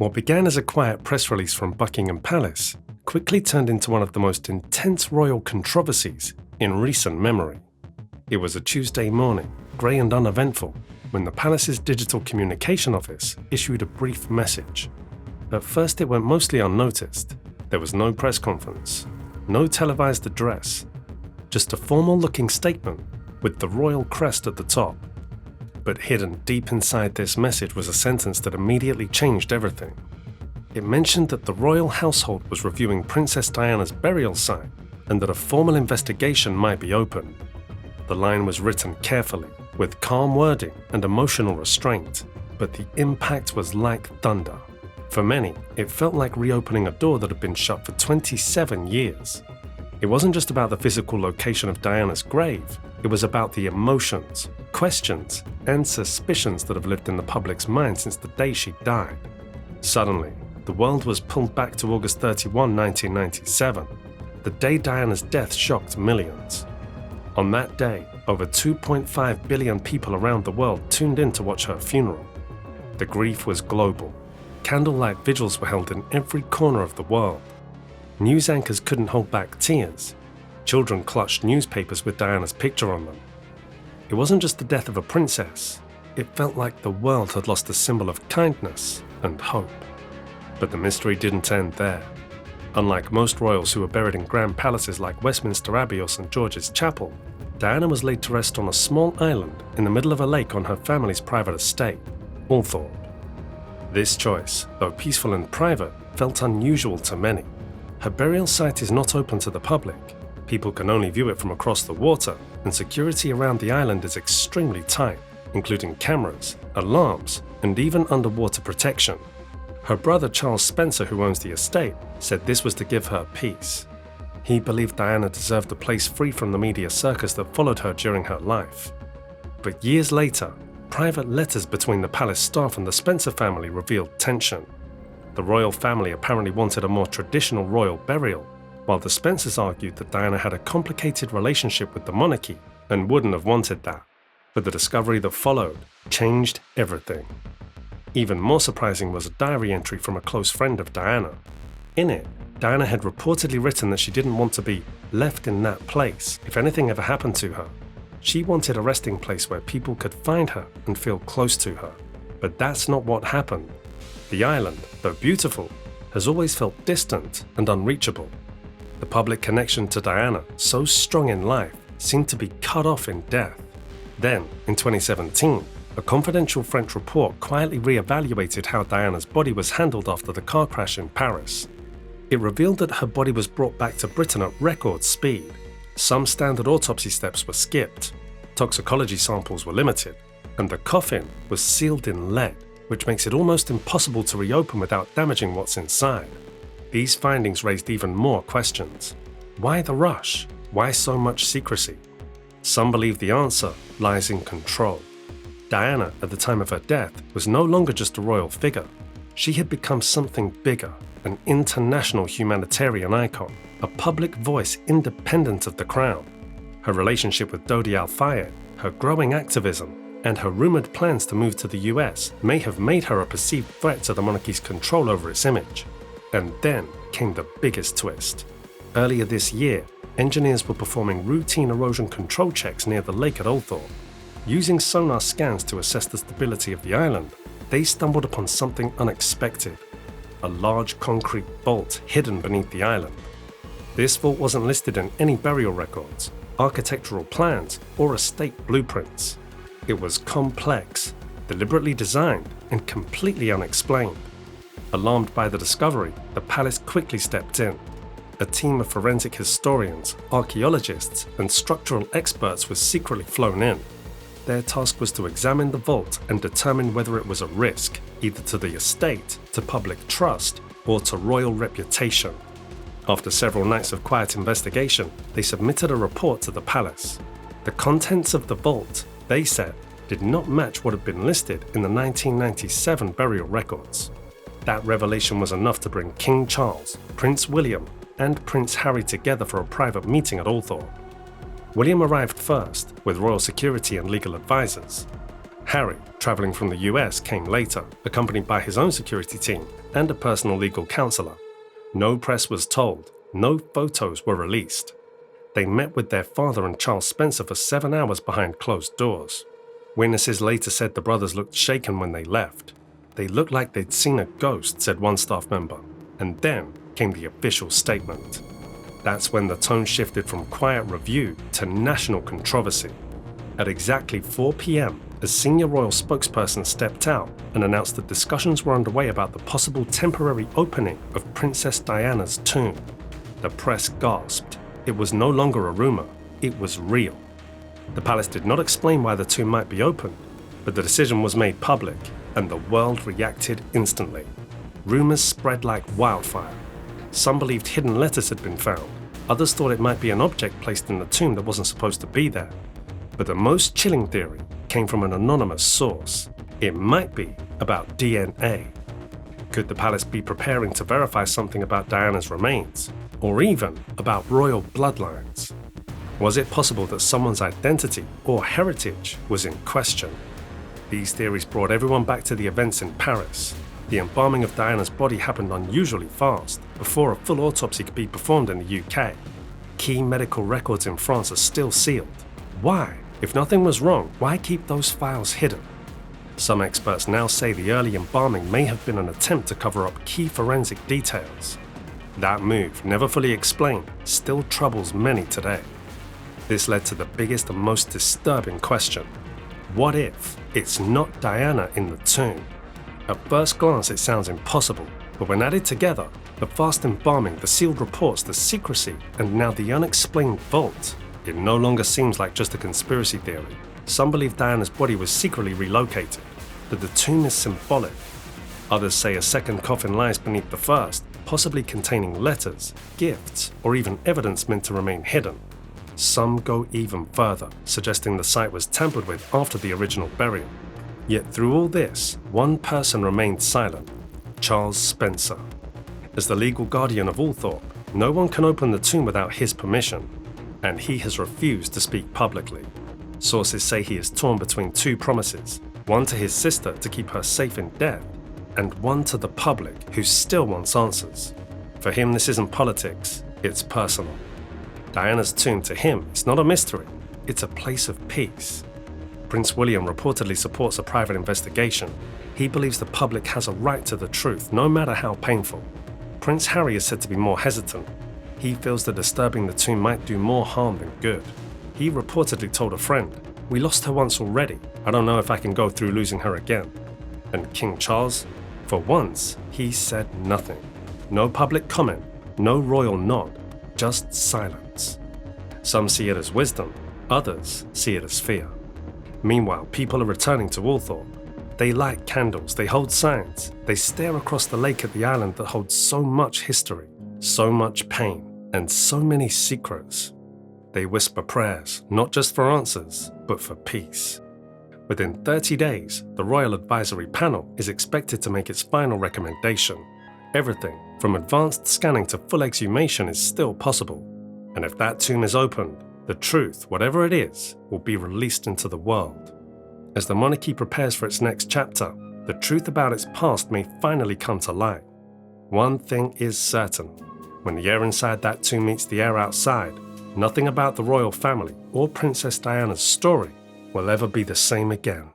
What began as a quiet press release from Buckingham Palace quickly turned into one of the most intense royal controversies in recent memory. It was a Tuesday morning, grey and uneventful, when the palace's digital communication office issued a brief message. At first it went mostly unnoticed. There was no press conference, no televised address, just a formal-looking statement with the royal crest at the top. But hidden deep inside this message was a sentence that immediately changed everything. It mentioned that the royal household was reviewing Princess Diana's burial site and that a formal investigation might be opened. The line was written carefully, with calm wording and emotional restraint, but the impact was like thunder. For many, it felt like reopening a door that had been shut for 27 years. It wasn't just about the physical location of Diana's grave, it was about the emotions, questions, and suspicions that have lived in the public's mind since the day she died. Suddenly, the world was pulled back to August 31, 1997, the day Diana's death shocked millions. On that day, over 2.5 billion people around the world tuned in to watch her funeral. The grief was global. Candlelight vigils were held in every corner of the world. News anchors couldn't hold back tears. Children clutched newspapers with Diana's picture on them. It wasn't just the death of a princess. It felt like the world had lost a symbol of kindness and hope. But the mystery didn't end there. Unlike most royals who were buried in grand palaces like Westminster Abbey or St. George's Chapel, Diana was laid to rest on a small island in the middle of a lake on her family's private estate, Althorpe. This choice, though peaceful and private, felt unusual to many. Her burial site is not open to the public. People can only view it from across the water, and security around the island is extremely tight, including cameras, alarms, and even underwater protection. Her brother Charles Spencer, who owns the estate, said this was to give her peace. He believed Diana deserved a place free from the media circus that followed her during her life. But years later, private letters between the palace staff and the Spencer family revealed tension. The royal family apparently wanted a more traditional royal burial, while the Spencers argued that Diana had a complicated relationship with the monarchy and wouldn't have wanted that. But the discovery that followed changed everything. Even more surprising was a diary entry from a close friend of Diana. In it, Diana had reportedly written that she didn't want to be left in that place if anything ever happened to her. She wanted a resting place where people could find her and feel close to her. But that's not what happened. The island, though beautiful, has always felt distant and unreachable. The public connection to Diana, so strong in life, seemed to be cut off in death. Then, in 2017, a confidential French report quietly re-evaluated how Diana's body was handled after the car crash in Paris. It revealed that her body was brought back to Britain at record speed. Some standard autopsy steps were skipped, toxicology samples were limited, and the coffin was sealed in lead, which makes it almost impossible to reopen without damaging what's inside. These findings raised even more questions. Why the rush? Why so much secrecy? Some believe the answer lies in control. Diana, at the time of her death, was no longer just a royal figure. She had become something bigger, an international humanitarian icon, a public voice independent of the crown. Her relationship with Dodi Al-Fayed, her growing activism, and her rumored plans to move to the US may have made her a perceived threat to the monarchy's control over its image. And then came the biggest twist. Earlier this year, engineers were performing routine erosion control checks near the lake at Althorpe. Using sonar scans to assess the stability of the island, they stumbled upon something unexpected: a large concrete vault hidden beneath the island. This vault wasn't listed in any burial records, architectural plans, or estate blueprints. It was complex, deliberately designed, and completely unexplained. Alarmed by the discovery, the palace quickly stepped in. A team of forensic historians, archaeologists, and structural experts was secretly flown in. Their task was to examine the vault and determine whether it was a risk, either to the estate, to public trust, or to royal reputation. After several nights of quiet investigation, they submitted a report to the palace. The contents of the vault, they said, did not match what had been listed in the 1997 burial records. That revelation was enough to bring King Charles, Prince William, and Prince Harry together for a private meeting at Althorpe. William arrived first, with royal security and legal advisors. Harry, traveling from the US, came later, accompanied by his own security team and a personal legal counselor. No press was told, no photos were released. They met with their father and Charles Spencer for 7 hours behind closed doors. Witnesses later said the brothers looked shaken when they left. They looked like they'd seen a ghost, said one staff member. And then came the official statement. That's when the tone shifted from quiet review to national controversy. At exactly 4 p.m., a senior royal spokesperson stepped out and announced that discussions were underway about the possible temporary opening of Princess Diana's tomb. The press gasped. It was no longer a rumor, it was real. The palace did not explain why the tomb might be opened, but the decision was made public, and the world reacted instantly. Rumors spread like wildfire. Some believed hidden letters had been found. Others thought it might be an object placed in the tomb that wasn't supposed to be there. But the most chilling theory came from an anonymous source. It might be about DNA. Could the palace be preparing to verify something about Diana's remains, or even about royal bloodlines? Was it possible that someone's identity or heritage was in question? These theories brought everyone back to the events in Paris. The embalming of Diana's body happened unusually fast, before a full autopsy could be performed in the UK. Key medical records in France are still sealed. Why? If nothing was wrong, why keep those files hidden? Some experts now say the early embalming may have been an attempt to cover up key forensic details. That move, never fully explained, still troubles many today. This led to the biggest and most disturbing question. What if it's not Diana in the tomb? At first glance it sounds impossible, but when added together, the fast embalming, the sealed reports, the secrecy, and now the unexplained vault, it no longer seems like just a conspiracy theory. Some believe Diana's body was secretly relocated, that the tomb is symbolic. Others say a second coffin lies beneath the first, possibly containing letters, gifts, or even evidence meant to remain hidden. Some go even further, suggesting the site was tampered with after the original burial. Yet through all this, one person remained silent: Charles Spencer. As the legal guardian of Althorpe, no one can open the tomb without his permission, and he has refused to speak publicly. Sources say he is torn between two promises, one to his sister to keep her safe in death, and one to the public who still wants answers. For him, this isn't politics, it's personal. Diana's tomb to him is not a mystery, it's a place of peace. Prince William reportedly supports a private investigation. He believes the public has a right to the truth, no matter how painful. Prince Harry is said to be more hesitant. He feels that disturbing the tomb might do more harm than good. He reportedly told a friend, "We lost her once already. I don't know if I can go through losing her again." And King Charles? For once, he said nothing. No public comment, no royal nod, just silence. Some see it as wisdom, others see it as fear. Meanwhile, people are returning to Althorpe. They light candles, they hold signs, they stare across the lake at the island that holds so much history, so much pain, and so many secrets. They whisper prayers, not just for answers, but for peace. Within 30 days, the Royal Advisory Panel is expected to make its final recommendation. Everything, from advanced scanning to full exhumation, is still possible. And if that tomb is opened, the truth, whatever it is, will be released into the world. As the monarchy prepares for its next chapter, the truth about its past may finally come to light. One thing is certain: when the air inside that tomb meets the air outside, nothing about the royal family or Princess Diana's story will ever be the same again.